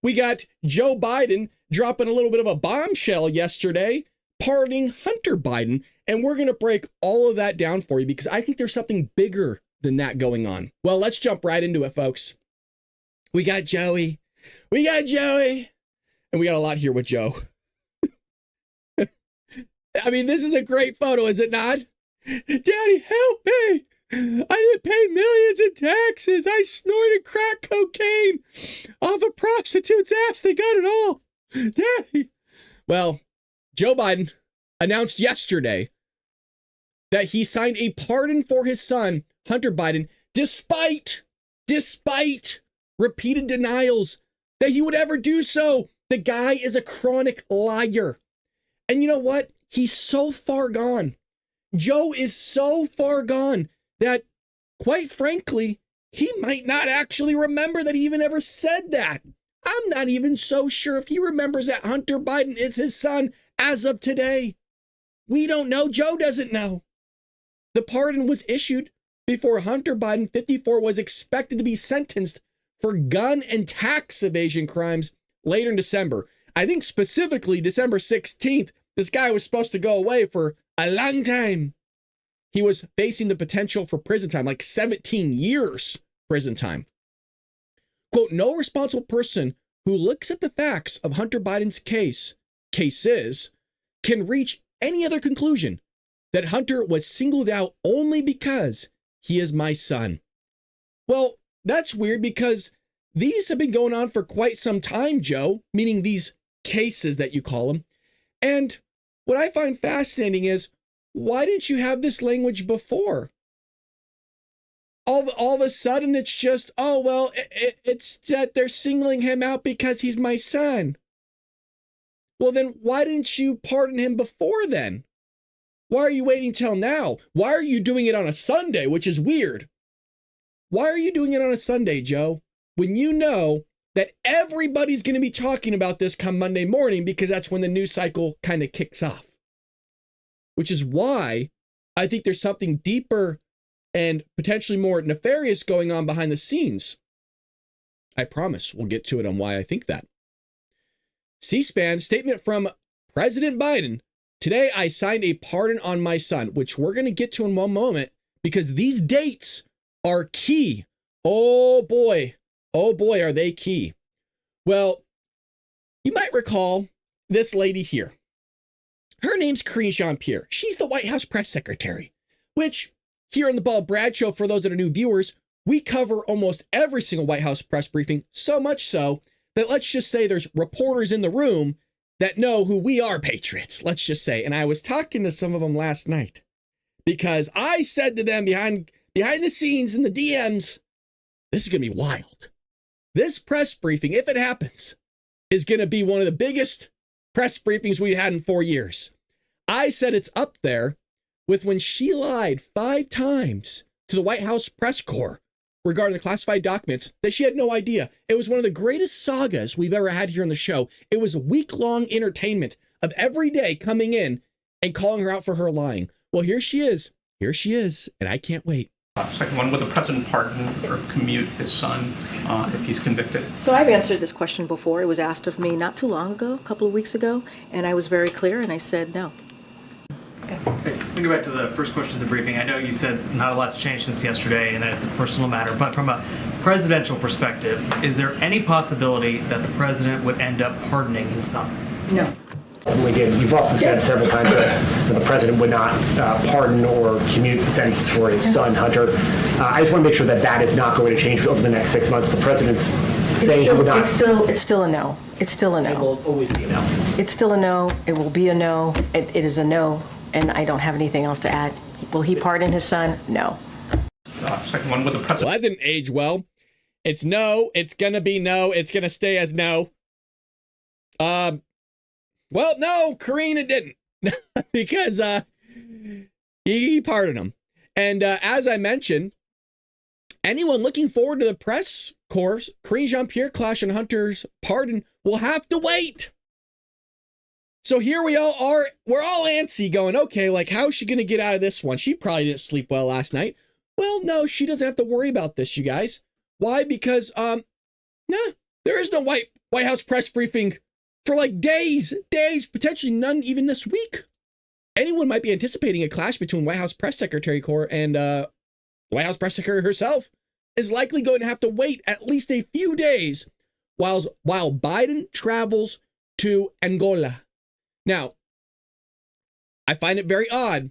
We got Joe Biden dropping a little bit of a bombshell yesterday, pardoning Hunter Biden. And we're going to break all of that down for you because I think there's something bigger than that going on. Well, let's jump right into it, folks. We got Joey. We got Joey. And we got a lot here with Joe. I mean, this is a great photo, is it not? Daddy, help me. I didn't pay millions in taxes. I snorted crack cocaine off a prostitute's ass. They got it all. Daddy. Well, Joe Biden announced yesterday that he signed a pardon for his son, Hunter Biden, despite repeated denials that he would ever do so. The guy is a chronic liar. And you know what? He's so far gone. Joe is so far gone that, quite frankly, he might not actually remember that he even ever said that. I'm not even so sure if he remembers that Hunter Biden is his son as of today. We don't know. Joe doesn't know. The pardon was issued before Hunter Biden, 54, was expected to be sentenced for gun and tax evasion crimes later in December. I think specifically December 16th, this guy was supposed to go away for a long time. He was facing the potential for prison time, like 17 years prison time. Quote, no responsible person who looks at the facts of Hunter Biden's cases can reach any other conclusion that Hunter was singled out only because he is my son. Well, that's weird because these have been going on for quite some time, Joe, meaning these cases that you call them. And what I find fascinating is, why didn't you have this language before? All of a sudden, it's just, oh, well, it's that they're singling him out because he's my son. Well, then why didn't you pardon him before then? Why are you waiting till now? Why are you doing it on a Sunday, which is weird? Why are you doing it on a Sunday, Joe, when you know that everybody's going to be talking about this come Monday morning because that's when the news cycle kind of kicks off? Which is why I think there's something deeper and potentially more nefarious going on behind the scenes. I promise we'll get to it on why I think that. C-SPAN statement from President Biden. Today, I signed a pardon on my son, which we're going to get to in one moment because these dates are key. Oh boy, are they key. Well, you might recall this lady here. Her name's Karine Jean-Pierre. She's the White House press secretary, which here on the Bald Brad Show, for those that are new viewers, we cover almost every single White House press briefing, so much so that let's just say there's reporters in the room that know who we are, patriots, let's just say. And I was talking to some of them last night because I said to them behind the scenes in the DMs, this is going to be wild. This press briefing, if it happens, is going to be one of the biggest press briefings we've had in 4 years. I said it's up there with when she lied 5 times to the White House press corps regarding the classified documents that she had no idea. It was one of the greatest sagas we've ever had here on the show. It was a week-long entertainment of every day coming in and calling her out for her lying. Well, here she is, and I can't wait. Second one, would the president pardon or commute his son if he's convicted? So I've answered this question before. It was asked of me not too long ago, a couple of weeks ago, and I was very clear, and I said no. Okay. Let me go back to the first question of the briefing. I know you said not a lot's changed since yesterday and that it's a personal matter, but from a presidential perspective, is there any possibility that the president would end up pardoning his son? No. You've also said several times that the president would not pardon or commute the sentence for his son, Hunter. I just want to make sure that that is not going to change over the next 6 months. The president's saying he would not. It's still a no. It's still a no. It will always be a no. It's still a no. It will be a no. It is a no, and I don't have anything else to add. Will he pardon his son? No. Second one, would the president... Well, that didn't age well. It's no. It's going to be no. It's going to stay as no. Well, no, Karine, it didn't. Because he pardoned him. And as I mentioned, anyone looking forward to the press corps, Karine Jean-Pierre clash and Hunter's pardon will have to wait. So here we all are. We're all antsy going, okay, like, how's she going to get out of this one? She probably didn't sleep well last night. Well, no, she doesn't have to worry about this, you guys. Why? Because, there is no White House press briefing for like days, potentially none even this week. Anyone might be anticipating a clash between White House Press Secretary Corps and the White House Press Secretary herself is likely going to have to wait at least a few days while Biden travels to Angola. Now, I find it very odd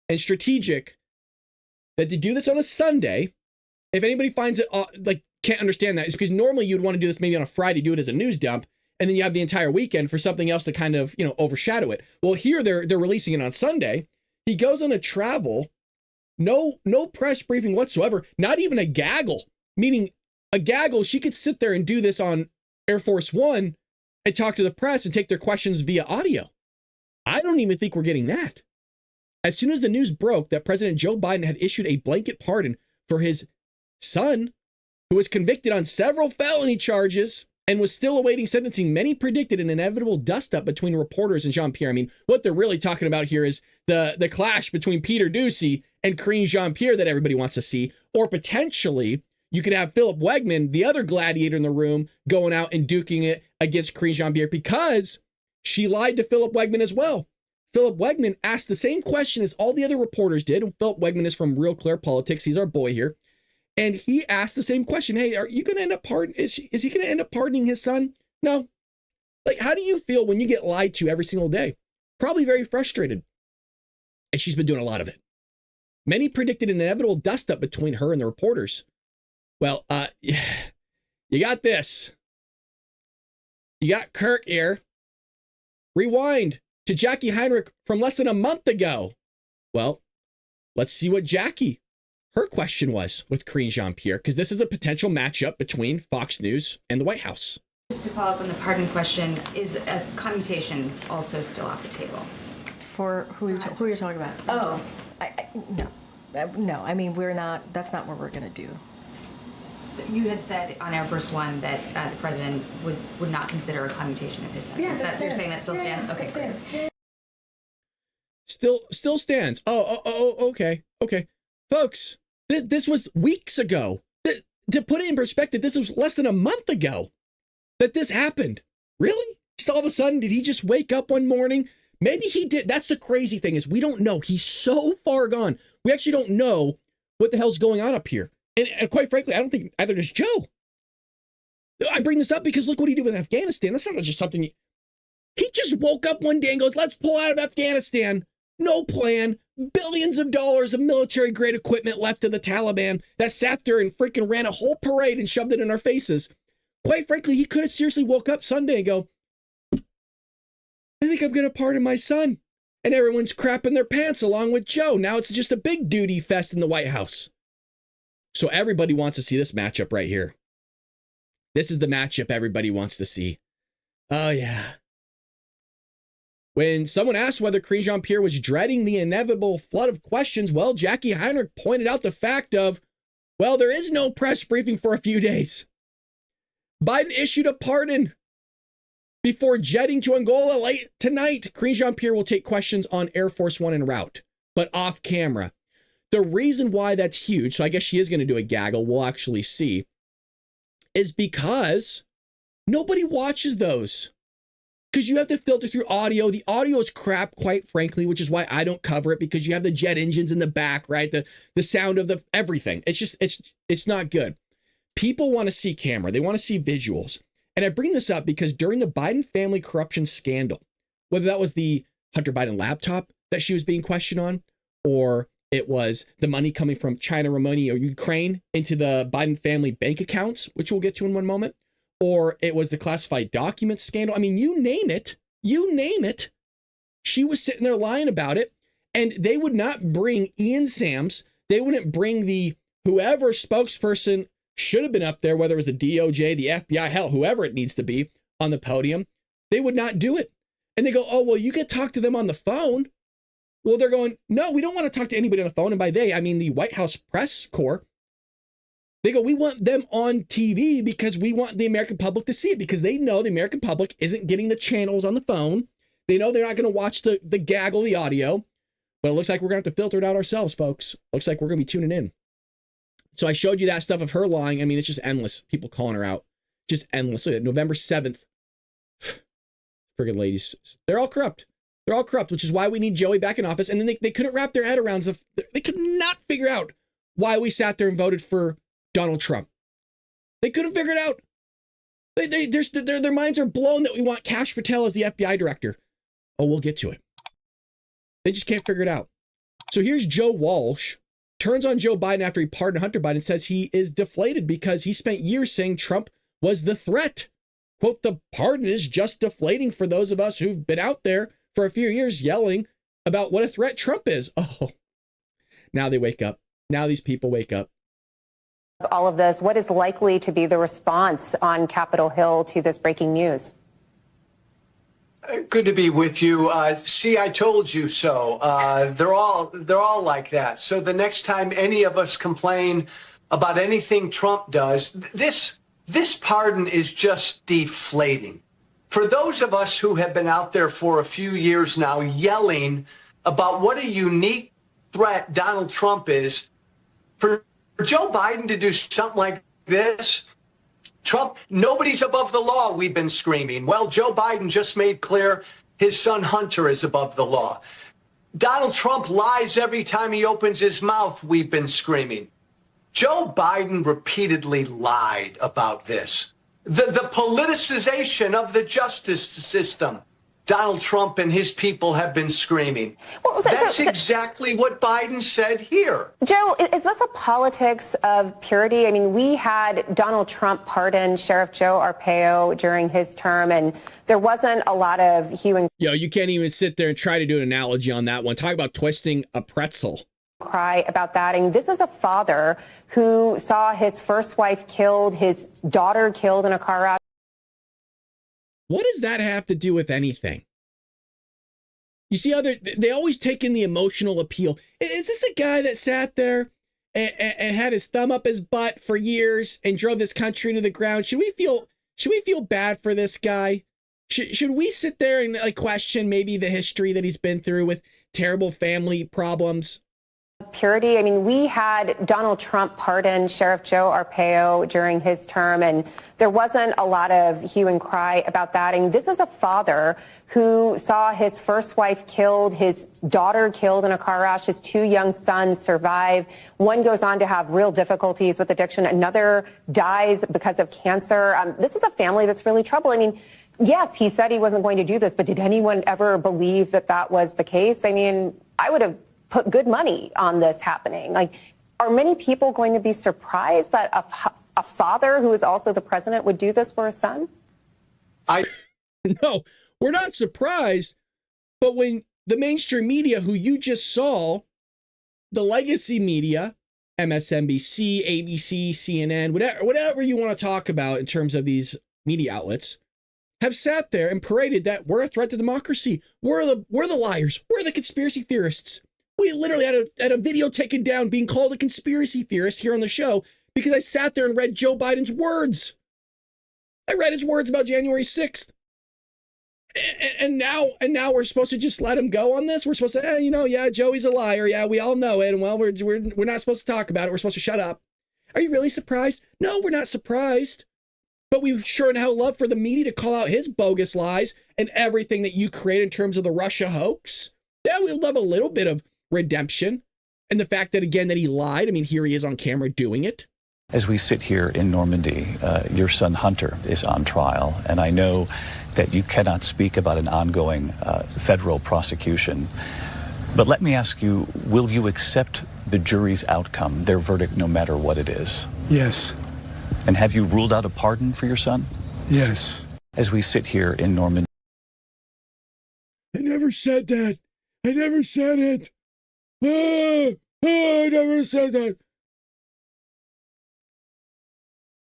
and strategic that to do this on a Sunday, if anybody finds it like can't understand that, it's because normally you'd want to do this maybe on a Friday, do it as a news dump, and then you have the entire weekend for something else to kind of, overshadow it. Well, here they're releasing it on Sunday. He goes on a travel, no press briefing whatsoever, not even a gaggle, meaning a gaggle, she could sit there and do this on Air Force One and talk to the press and take their questions via audio. I don't even think we're getting that. As soon as the news broke that President Joe Biden had issued a blanket pardon for his son, who was convicted on several felony charges and was still awaiting sentencing, many predicted an inevitable dust-up between reporters and Jean-Pierre. I mean, what they're really talking about here is the clash between Peter Doocy and Karine Jean-Pierre that everybody wants to see, or potentially you could have Philip Wegman, the other gladiator in the room, going out and duking it against Karine Jean-Pierre because she lied to Philip Wegman as well. Philip Wegman asked the same question as all the other reporters did. And Philip Wegman is from Real Clear Politics. He's our boy here. And he asked the same question. Hey, are you going to end up pardoning? Is he going to end up pardoning his son? No. Like, how do you feel when you get lied to every single day? Probably very frustrated. And she's been doing a lot of it. Many predicted an inevitable dust-up between her and the reporters. Well, you got this. You got Kirk here. Rewind to Jackie Heinrich from less than a month ago. Well, let's see what her question was with Karine Jean-Pierre, because this is a potential matchup between Fox News and the White House. Just to follow up on the pardon question, is a commutation also still off the table? For who you're talking about? Oh, no. No, I mean, that's not what we're going to do. So you had said on Air Force One that the president would not consider a commutation of his sentence. Yeah, You're saying that still stands? Okay, great. Still stands. Okay. Folks, this was weeks ago. To put it in perspective, this was less than a month ago that this happened. Really? Just all of a sudden, did he just wake up one morning? Maybe he did. That's the crazy thing is we don't know. He's so far gone. We actually don't know what the hell's going on up here. And quite frankly, I don't think either does Joe. I bring this up because look what he did with Afghanistan. That's not just something he just woke up one day and goes, let's pull out of Afghanistan. No plan. Billions of dollars of military grade equipment left to the Taliban that sat there and freaking ran a whole parade and shoved it in our faces. Quite frankly, he could have seriously woke up Sunday and go, I think I'm going to pardon my son. And everyone's crapping their pants along with Joe. Now it's just a big duty fest in the White House. So everybody wants to see this matchup right here. This is the matchup everybody wants to see. Oh, yeah. When someone asked whether Karine Jean-Pierre was dreading the inevitable flood of questions, well, Jackie Heinrich pointed out the fact of, well, there is no press briefing for a few days. Biden issued a pardon before jetting to Angola late tonight. Karine Jean-Pierre will take questions on Air Force One en route, but off camera. The reason why that's huge, so I guess she is going to do a gaggle, we'll actually see, is because nobody watches those. Because you have to filter through audio. The audio is crap, quite frankly, which is why I don't cover it, because you have the jet engines in the back, right? The sound of the everything. It's just, it's not good. People want to see camera. They want to see visuals. And I bring this up because during the Biden family corruption scandal, whether that was the Hunter Biden laptop that she was being questioned on, or it was the money coming from China, Romania, or Ukraine into the Biden family bank accounts, which we'll get to in one moment, or it was the classified documents scandal. I mean, you name it. She was sitting there lying about it, and they would not bring Ian Sams. They wouldn't bring the whoever spokesperson should have been up there, whether it was the DOJ, the FBI, hell, whoever it needs to be on the podium. They would not do it. And they go, oh, well, you could talk to them on the phone. Well, they're going, no, we don't want to talk to anybody on the phone. And by they, I mean the White House press corps. They go, we want them on TV because we want the American public to see it, because they know the American public isn't getting the channels on the phone. They know they're not going to watch the gaggle, the audio, but it looks like we're going to have to filter it out ourselves, folks. Looks like we're going to be tuning in. So I showed you that stuff of her lying. I mean, it's just endless. People calling her out. Just endless. Look at November 7th. Friggin' ladies. They're all corrupt. They're all corrupt, which is why we need Joey back in office. And then they couldn't wrap their head around they could not figure out why we sat there and voted for Donald Trump. They couldn't figure it out. Their minds are blown that we want Kash Patel as the FBI director. Oh, we'll get to it. They just can't figure it out. So here's Joe Walsh, turns on Joe Biden after he pardoned Hunter Biden, says he is deflated because he spent years saying Trump was the threat. Quote, the pardon is just deflating for those of us who've been out there for a few years yelling about what a threat Trump is. Oh, now they wake up. Now these people wake up. All of this, what is likely to be the response on Capitol Hill to this breaking news? Good to be with you. See, I told you so. They're all like that. So the next time any of us complain about anything Trump does, this pardon is just deflating. For those of us who have been out there for a few years now yelling about what a unique threat Donald Trump is, for Joe Biden to do something like this, Trump, nobody's above the law, we've been screaming. Well, Joe Biden just made clear his son Hunter is above the law. Donald Trump lies every time he opens his mouth, we've been screaming. Joe Biden repeatedly lied about this. The politicization of the justice system. Donald Trump and his people have been screaming. Well, that's exactly what Biden said here. Joe, is this a politics of purity? I mean, we had Donald Trump pardon Sheriff Joe Arpaio during his term, and there wasn't a lot of hue and you can't even sit there and try to do an analogy on that one. Talk about twisting a pretzel. Cry about that. And this is a father who saw his first wife killed, his daughter killed in a car accident. What does that have to do with anything? You see how they always take in the emotional appeal. Is this a guy that sat there and had his thumb up his butt for years and drove this country into the ground? Should we feel bad for this guy? Should we sit there and question maybe the history that he's been through with terrible family problems? Purity. I mean, we had Donald Trump pardon Sheriff Joe Arpaio during his term, and there wasn't a lot of hue and cry about that. And this is a father who saw his first wife killed, his daughter killed in a car crash, his two young sons survive. One goes on to have real difficulties with addiction. Another dies because of cancer. This is a family that's really troubled. I mean, yes, he said he wasn't going to do this, but did anyone ever believe that that was the case? I mean, I would have put good money on this happening. Are many people going to be surprised that a father who is also the president would do this for his son? No, we're not surprised. But when the mainstream media, who you just saw, the legacy media, MSNBC, ABC, CNN, whatever you want to talk about in terms of these media outlets, have sat there and paraded that we're a threat to democracy. We're the liars. We're the conspiracy theorists. We literally had a video taken down being called a conspiracy theorist here on the show because I sat there and read Joe Biden's words. I read his words about January 6th. And now we're supposed to just let him go on this? We're supposed to, Joey's a liar. Yeah, we all know it. And well, we're not supposed to talk about it. We're supposed to shut up. Are you really surprised? No, we're not surprised. But we sure in hell love for the media to call out his bogus lies and everything that you create in terms of the Russia hoax. Yeah, we love a little bit of redemption. And the fact that, again, that he lied. I mean, here he is on camera doing it. As we sit here in Normandy, your son Hunter is on trial. And I know that you cannot speak about an ongoing federal prosecution. But let me ask you, will you accept the jury's outcome, their verdict, no matter what it is? Yes. And have you ruled out a pardon for your son? Yes. As we sit here in Normandy. I never said that. I never said it. I never said that.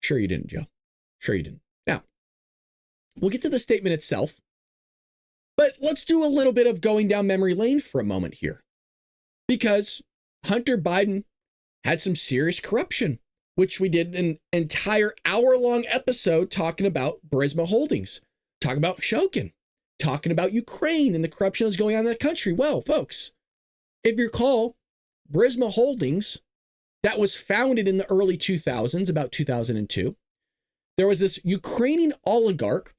Sure you didn't, Joe. Sure you didn't. Now, we'll get to the statement itself, but let's do a little bit of going down memory lane for a moment here. Because Hunter Biden had some serious corruption, which we did an entire hour-long episode talking about Burisma Holdings, talking about Shokin, talking about Ukraine and the corruption that's going on in the country. Well, folks, if you recall, Burisma Holdings, that was founded in the early 2000s, about 2002, there was this Ukrainian oligarch,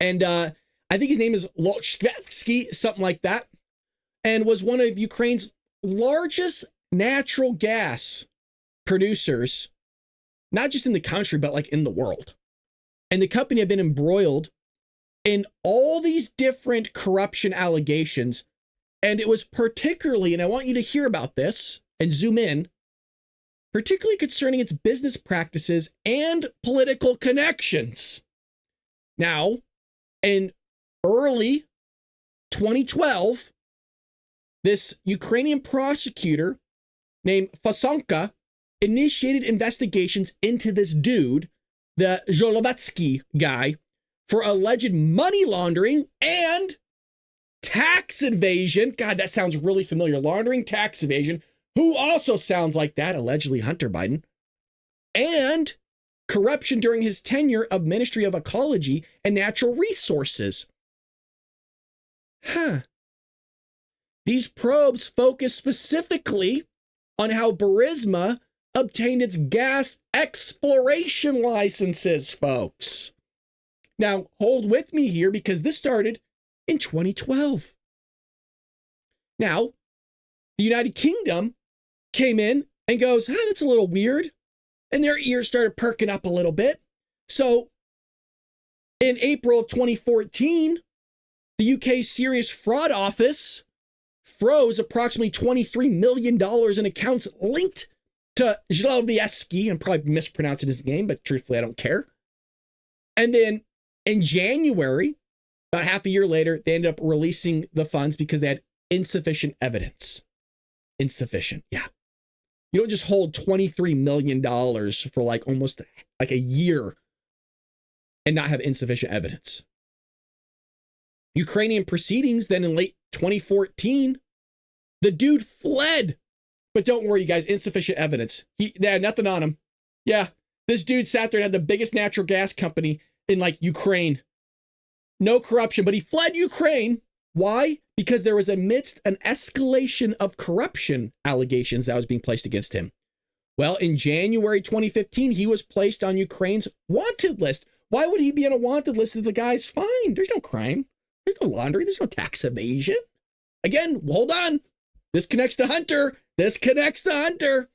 and I think his name is Lochvetsky, something like that, and was one of Ukraine's largest natural gas producers, not just in the country, but like in the world. And the company had been embroiled in all these different corruption allegations. And it was particularly, and I want you to hear about this and zoom in, particularly concerning its business practices and political connections. Now, in early 2012, this Ukrainian prosecutor named Fasonka initiated investigations into this dude, the Zholovetsky guy, for alleged money laundering and tax evasion. God, that sounds really familiar. Laundering, tax evasion. Who also sounds like that? Allegedly Hunter Biden. And corruption during his tenure of Ministry of Ecology and Natural Resources. These probes focus specifically on how Burisma obtained its gas exploration licenses, folks. Now, hold with me here because this started in 2012. Now, the United Kingdom came in and goes, that's a little weird. And their ears started perking up a little bit. So in April of 2014, the UK's Serious Fraud Office froze approximately $23 million in accounts linked to Zloviesky. I'm probably mispronouncing his name, but truthfully, I don't care. And then in January, about half a year later, they ended up releasing the funds because they had insufficient evidence. Insufficient, yeah. You don't just hold $23 million for like almost like a year and not have insufficient evidence. Ukrainian proceedings, then in late 2014, the dude fled. But don't worry, you guys, insufficient evidence. They had nothing on him. Yeah, this dude sat there and had the biggest natural gas company in like Ukraine. No corruption, but he fled Ukraine. Why? Because there was amidst an escalation of corruption allegations that was being placed against him. Well, in January 2015, he was placed on Ukraine's wanted list. Why would he be on a wanted list if the guy's fine? There's no crime. There's no laundering. There's no tax evasion. Again, hold on. This connects to Hunter. This connects to Hunter.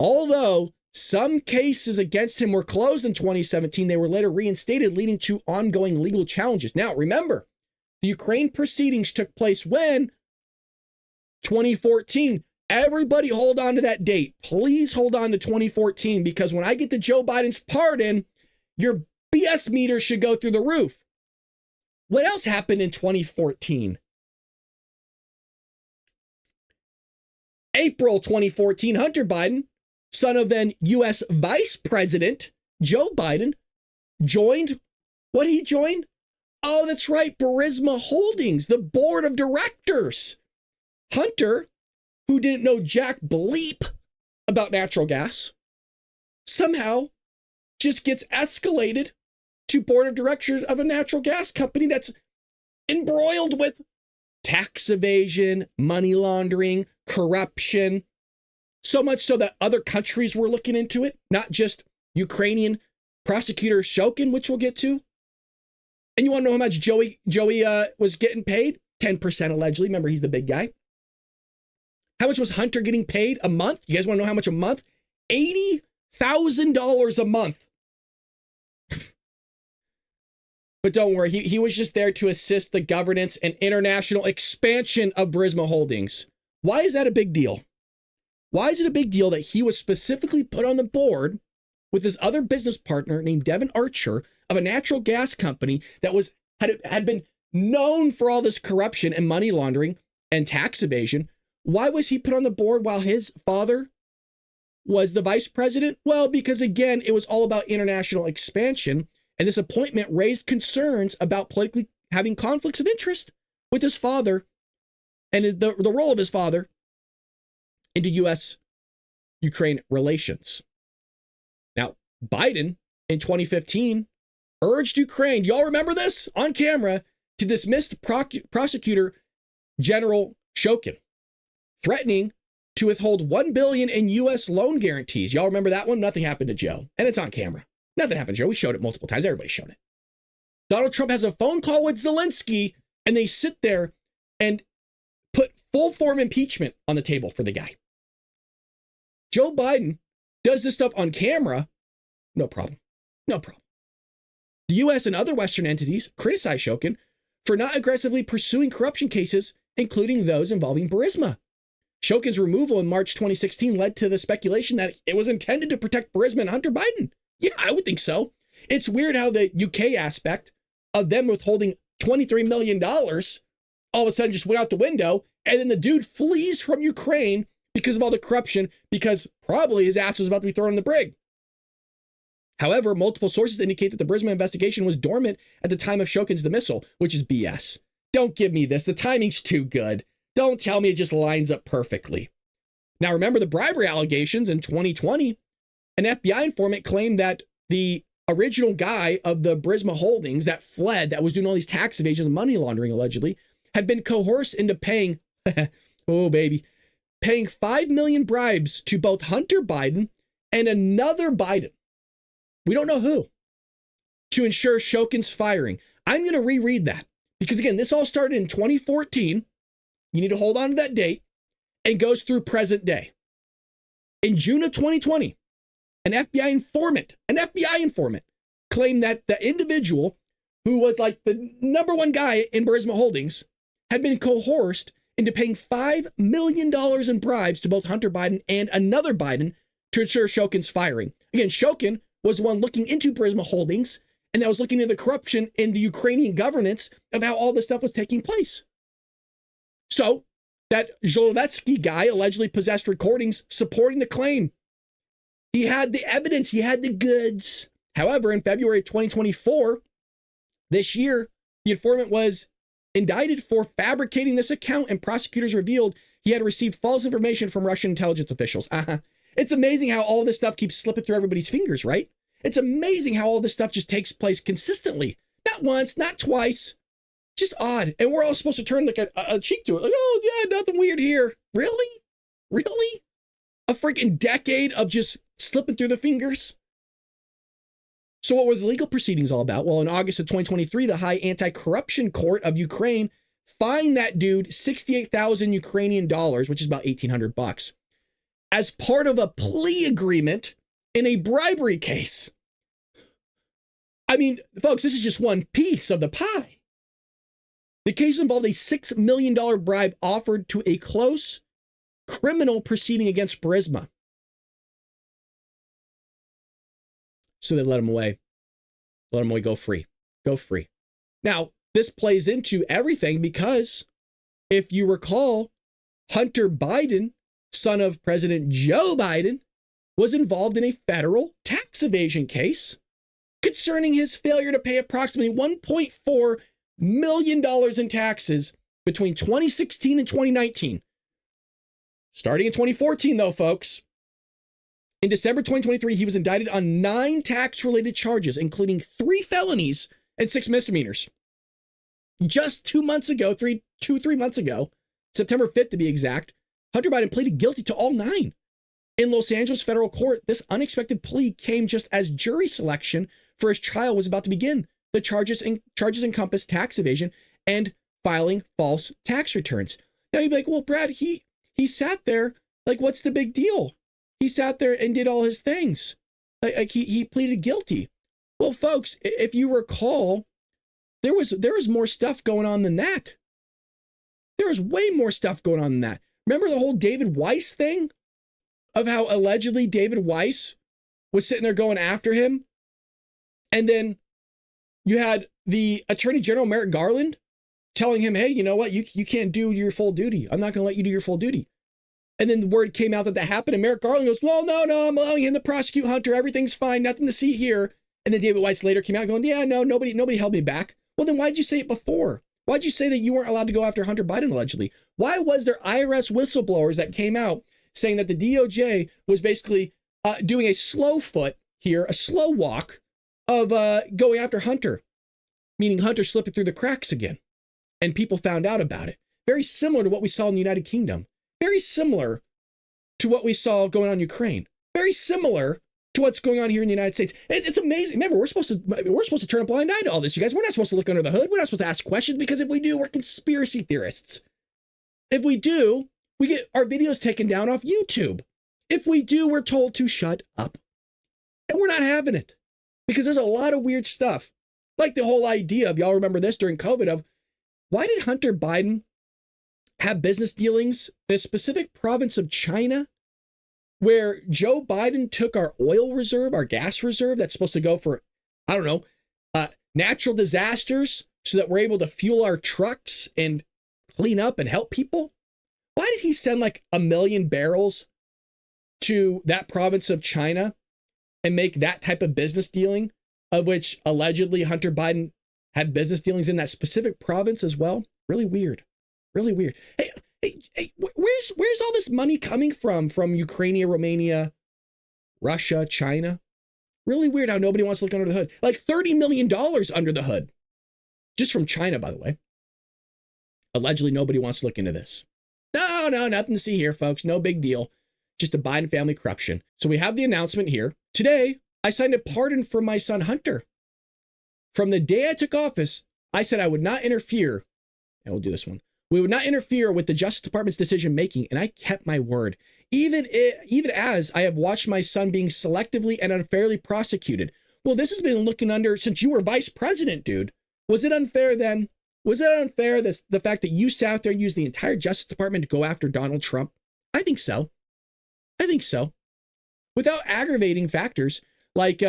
Although some cases against him were closed in 2017, they were later reinstated, leading to ongoing legal challenges. Now, remember, the Ukraine proceedings took place when? 2014. Everybody hold on to that date. Please hold on to 2014, because when I get to Joe Biden's pardon, your BS meter should go through the roof. What else happened in 2014? April 2014, Hunter Biden, son of then U.S. Vice President Joe Biden, joined what he joined? Oh, that's right, Burisma Holdings, the board of directors. Hunter, who didn't know jack bleep about natural gas, somehow just gets escalated to board of directors of a natural gas company that's embroiled with tax evasion, money laundering, corruption. So much so that other countries were looking into it, not just Ukrainian prosecutor Shokin, which we'll get to. And you want to know how much Joey was getting paid? 10% allegedly. Remember, he's the big guy. How much was Hunter getting paid a month? You guys want to know how much a month? $80,000 a month. But don't worry, he was just there to assist the governance and international expansion of Burisma Holdings. Why is that a big deal? Why is it a big deal that he was specifically put on the board with his other business partner named Devon Archer of a natural gas company that had been known for all this corruption and money laundering and tax evasion? Why was he put on the board while his father was the vice president? Well, because again, it was all about international expansion. And this appointment raised concerns about politically having conflicts of interest with his father and the role of his father into U.S.-Ukraine relations. Now, Biden in 2015 urged Ukraine, y'all remember this, on camera, to dismiss prosecutor General Shokin, threatening to withhold $1 billion in U.S. loan guarantees. Y'all remember that one? Nothing happened to Joe. And it's on camera. Nothing happened to Joe. We showed it multiple times. Everybody's shown it. Donald Trump has a phone call with Zelensky, and they sit there and put full form impeachment on the table for the guy. Joe Biden does this stuff on camera. No problem. No problem. The U.S. and other Western entities criticize Shokin for not aggressively pursuing corruption cases, including those involving Burisma. Shokin's removal in March 2016 led to the speculation that it was intended to protect Burisma and Hunter Biden. Yeah, I would think so. It's weird how the UK aspect of them withholding $23 million all of a sudden just went out the window, and then the dude flees from Ukraine because of all the corruption, because probably his ass was about to be thrown in the brig. However, multiple sources indicate that the Burisma investigation was dormant at the time of Shokin's dismissal, which is BS. Don't give me this. The timing's too good. Don't tell me it just lines up perfectly. Now, remember the bribery allegations in 2020? An FBI informant claimed that the original guy of the Burisma Holdings that fled, that was doing all these tax evasions and money laundering, allegedly, had been coerced into paying, paying 5 million bribes to both Hunter Biden and another Biden. We don't know who, to ensure Shokin's firing. I'm going to reread that because, again, this all started in 2014. You need to hold on to that date, and goes through present day. In June of 2020, an FBI informant claimed that the individual who was like the number one guy in Burisma Holdings had been coerced into paying $5 million in bribes to both Hunter Biden and another Biden to ensure Shokin's firing. Again, Shokin was the one looking into Burisma Holdings, and that was looking into the corruption in the Ukrainian governance of how all this stuff was taking place. So that Zlotovetsky guy allegedly possessed recordings supporting the claim. He had the evidence, he had the goods. However, in February 2024, this year, the informant was indicted for fabricating this account, and prosecutors revealed he had received false information from Russian intelligence officials. It's amazing how all this stuff keeps slipping through everybody's fingers, right? It's amazing how all this stuff just takes place consistently. Not once, not twice. Just odd. And we're all supposed to turn like a cheek to it. Like, oh, yeah, nothing weird here. Really? Really? A freaking decade of just slipping through the fingers? So what was the legal proceedings all about? Well, in August of 2023, the High Anti-Corruption Court of Ukraine fined that dude 68,000 Ukrainian dollars, which is about $1,800, as part of a plea agreement in a bribery case. I mean, folks, this is just one piece of the pie. The case involved a $6 million bribe offered to a close criminal proceeding against Burisma. So they let him away. Let him away, go free. Go free. Now, this plays into everything because if you recall, Hunter Biden, son of President Joe Biden, was involved in a federal tax evasion case concerning his failure to pay approximately $1.4 million in taxes between 2016 and 2019. Starting in 2014, though, folks. In December 2023, he was indicted on 9 tax-related charges, including 3 felonies and 6 misdemeanors. Just 2 months ago, 3 months ago, September 5th to be exact, Hunter Biden pleaded guilty to all 9. In Los Angeles federal court, this unexpected plea came just as jury selection for his trial was about to begin. The charges encompass tax evasion and filing false tax returns. Now you'd be like, well, Brad, he sat there, like, what's the big deal? He sat there and did all his things. Like he pleaded guilty. Well, folks, if you recall, there was more stuff going on than that. There was way more stuff going on than that. Remember the whole David Weiss thing? Of how allegedly David Weiss was sitting there going after him? And then you had the Attorney General Merrick Garland telling him, hey, you know what? You can't do your full duty. I'm not going to let you do your full duty. And then the word came out that happened, and Merrick Garland goes, well, no, I'm allowing him to prosecute Hunter. Everything's fine. Nothing to see here. And then David Weiss later came out going, yeah, no, nobody held me back. Well, then why'd you say it before? Why'd you say that you weren't allowed to go after Hunter Biden allegedly? Why was there IRS whistleblowers that came out saying that the DOJ was basically doing a slow foot here, a slow walk of going after Hunter, meaning Hunter slipping through the cracks again, and people found out about it? Very similar to what we saw in the United Kingdom. Very similar to what we saw going on in Ukraine. Very similar to what's going on here in the United States. It's amazing. Remember, we're supposed to turn a blind eye to all this, you guys. We're not supposed to look under the hood. We're not supposed to ask questions, because if we do, we're conspiracy theorists. If we do, we get our videos taken down off YouTube. If we do, we're told to shut up. And we're not having it, because there's a lot of weird stuff. Like the whole idea of, y'all remember this during COVID, of why did Hunter Biden have business dealings in a specific province of China, where Joe Biden took our oil reserve, our gas reserve that's supposed to go for, I don't know, natural disasters, so that we're able to fuel our trucks and clean up and help people? Why did he send like 1 million barrels to that province of China and make that type of business dealing, of which allegedly Hunter Biden had business dealings in that specific province as well? Really weird. Really weird. Hey, where's all this money coming from Ukraine, Romania, Russia, China? Really weird how nobody wants to look under the hood. Like $30 million under the hood. Just from China, by the way. Allegedly, nobody wants to look into this. No, nothing to see here, folks. No big deal. Just a Biden family corruption. So we have the announcement here. Today, I signed a pardon for my son, Hunter. From the day I took office, I said I would not interfere. And we'll do this one. We would not interfere with the Justice Department's decision making, and I kept my word. Even as I have watched my son being selectively and unfairly prosecuted. Well, this has been looking under since you were vice president, dude. Was it unfair then? Was it unfair, the fact that you sat there and used the entire Justice Department to go after Donald Trump? I think so. I think so. Without aggravating factors like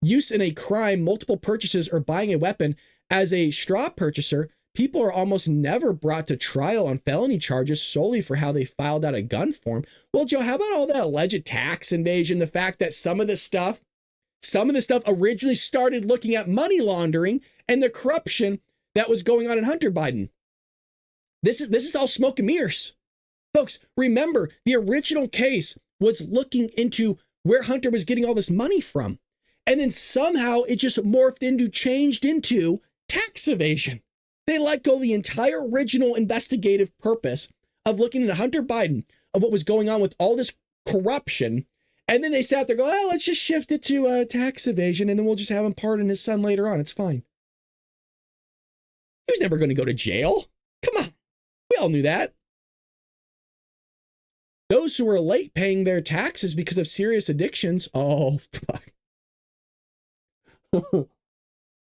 use in a crime, multiple purchases, or buying a weapon. As a straw purchaser, people are almost never brought to trial on felony charges solely for how they filed out a gun form. Well, Joe, how about all that alleged tax evasion? The fact that some of this stuff originally started looking at money laundering and the corruption that was going on in Hunter Biden. This is all smoke and mirrors. Folks, remember, the original case was looking into where Hunter was getting all this money from. And then somehow it just changed into tax evasion. They let go the entire original investigative purpose of looking into Hunter Biden, of what was going on with all this corruption. And then they sat there going, let's just shift it to tax evasion, and then we'll just have him pardon his son later on. It's fine. He was never going to go to jail. Come on. We all knew that. Those who were late paying their taxes because of serious addictions, oh, fuck.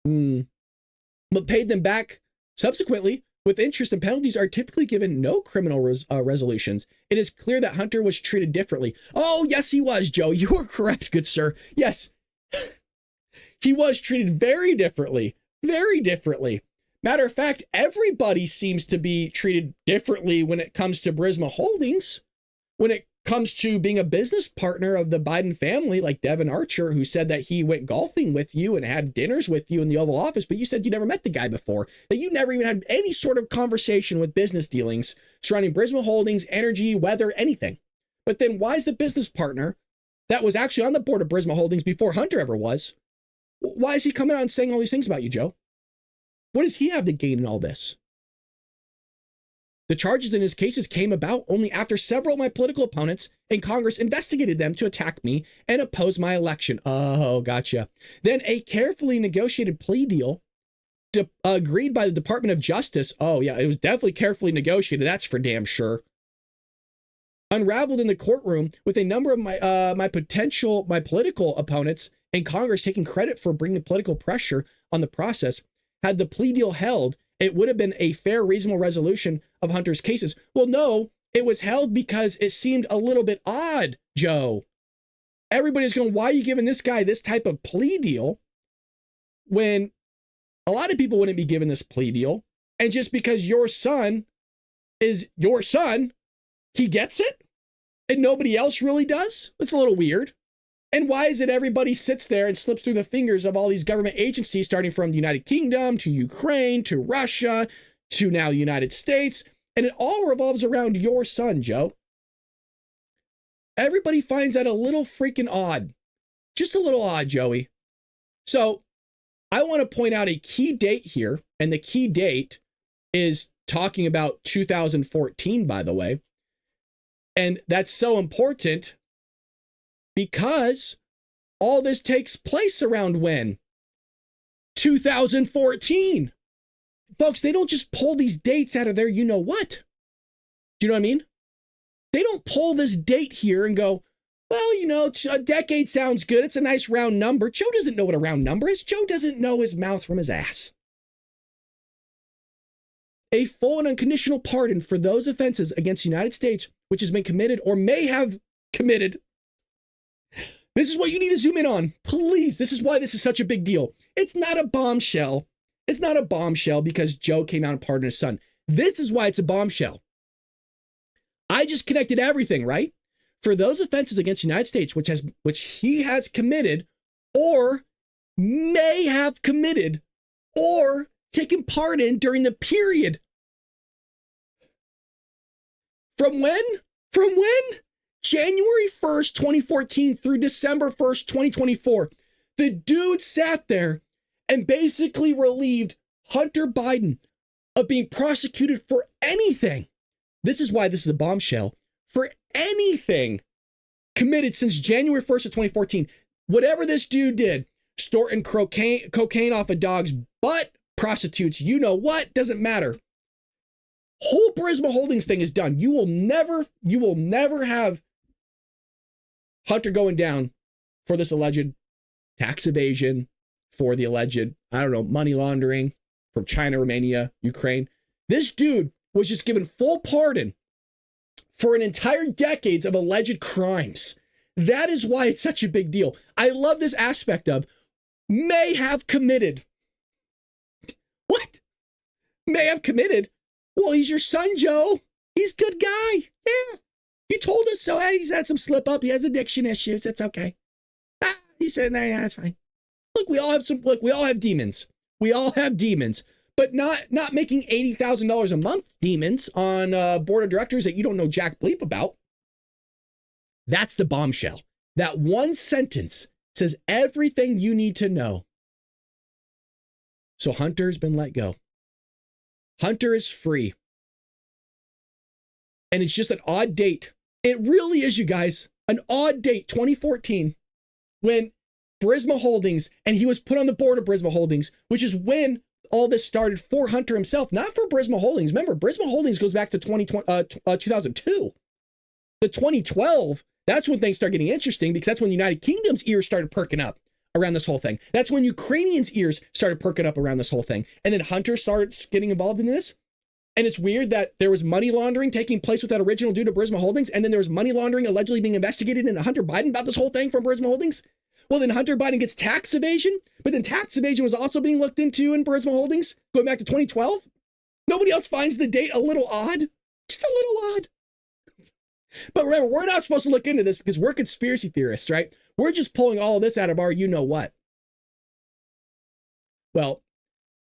But paid them back subsequently with interest and penalties, are typically given no criminal resolutions. It is clear that Hunter was treated differently. Oh, yes, he was, Joe. You are correct, good sir. Yes, he was treated very differently. Very differently. Matter of fact, everybody seems to be treated differently when it comes to Burisma Holdings. When it comes to being a business partner of the Biden family, like Devin Archer, who said that he went golfing with you and had dinners with you in the Oval Office, but you said you never met the guy before, that you never even had any sort of conversation with business dealings surrounding Burisma Holdings, energy, weather, anything. But then why is the business partner that was actually on the board of Burisma Holdings before Hunter ever was, why is he coming out and saying all these things about you, Joe? What does he have to gain in all this? The charges in his cases came about only after several of my political opponents in Congress investigated them to attack me and oppose my election. Oh, gotcha. Then a carefully negotiated plea deal agreed by the Department of Justice. Oh, yeah, it was definitely carefully negotiated. That's for damn sure. Unraveled in the courtroom with a number of my political opponents in Congress taking credit for bringing political pressure on the process. Had the plea deal held, it would have been a fair, reasonable resolution of Hunter's cases. Well, no, it was held because it seemed a little bit odd, Joe. Everybody's going, why are you giving this guy this type of plea deal when a lot of people wouldn't be given this plea deal? And just because your son is your son, he gets it and nobody else really does? That's a little weird. And why is it everybody sits there and slips through the fingers of all these government agencies, starting from the United Kingdom to Ukraine to Russia to now the United States, and it all revolves around your son, Joe? Everybody finds that a little freaking odd. Just a little odd, Joey. So I want to point out a key date here, and the key date is talking about 2014, by the way. And that's so important because all this takes place around when? 2014. Folks, they don't just pull these dates out of there, you know what? Do you know what I mean? They don't pull this date here and go, well, you know, a decade sounds good. It's a nice round number. Joe doesn't know what a round number is. Joe doesn't know his mouth from his ass. A full and unconditional pardon for those offenses against the United States which has been committed or may have committed. This is what you need to zoom in on. Please, this is why this is such a big deal. It's not a bombshell. It's not a bombshell because Joe came out and pardoned his son. This is why it's a bombshell. I just connected everything, right? For those offenses against the United States, which he has committed or may have committed or taken part in during the period. From when? From when? January 1st, 2014 through December 1st, 2024. The dude sat there and basically relieved Hunter Biden of being prosecuted for anything. This is why this is a bombshell. For anything committed since January 1st of 2014. Whatever this dude did, snorting cocaine off a dog's butt, prostitutes, you know what, doesn't matter. Whole Burisma Holdings thing is done. You will never have Hunter going down for this alleged tax evasion, for the alleged, money laundering from China, Romania, Ukraine. This dude was just given full pardon for an entire decades of alleged crimes. That is why it's such a big deal. I love this aspect of may have committed. What? May have committed? Well, he's your son, Joe. He's a good guy. Yeah. You told us so. Hey, he's had some slip up. He has addiction issues. It's okay. He's sitting there. Yeah, that's fine. Look, we all have demons. We all have demons. But not making $80,000 a month demons on a board of directors that you don't know jack bleep about. That's the bombshell. That one sentence says everything you need to know. So Hunter's been let go. Hunter is free. And it's just an odd date. It really is, you guys. An odd date, 2014, when Burisma Holdings, and he was put on the board of Burisma Holdings, which is when all this started for Hunter himself, not for Burisma Holdings. Remember, Burisma Holdings goes back to 2002. The 2012, that's when things start getting interesting because that's when the United Kingdom's ears started perking up around this whole thing. That's when Ukrainians' ears started perking up around this whole thing. And then Hunter starts getting involved in this. And it's weird that there was money laundering taking place with that original dude of Burisma Holdings. And then there was money laundering allegedly being investigated into Hunter Biden about this whole thing from Burisma Holdings. Well, then Hunter Biden gets tax evasion, but then tax evasion was also being looked into in Burisma Holdings going back to 2012. Nobody else finds the date a little odd, just a little odd. But remember, we're not supposed to look into this because we're conspiracy theorists, right? We're just pulling all of this out of our you-know-what. Well,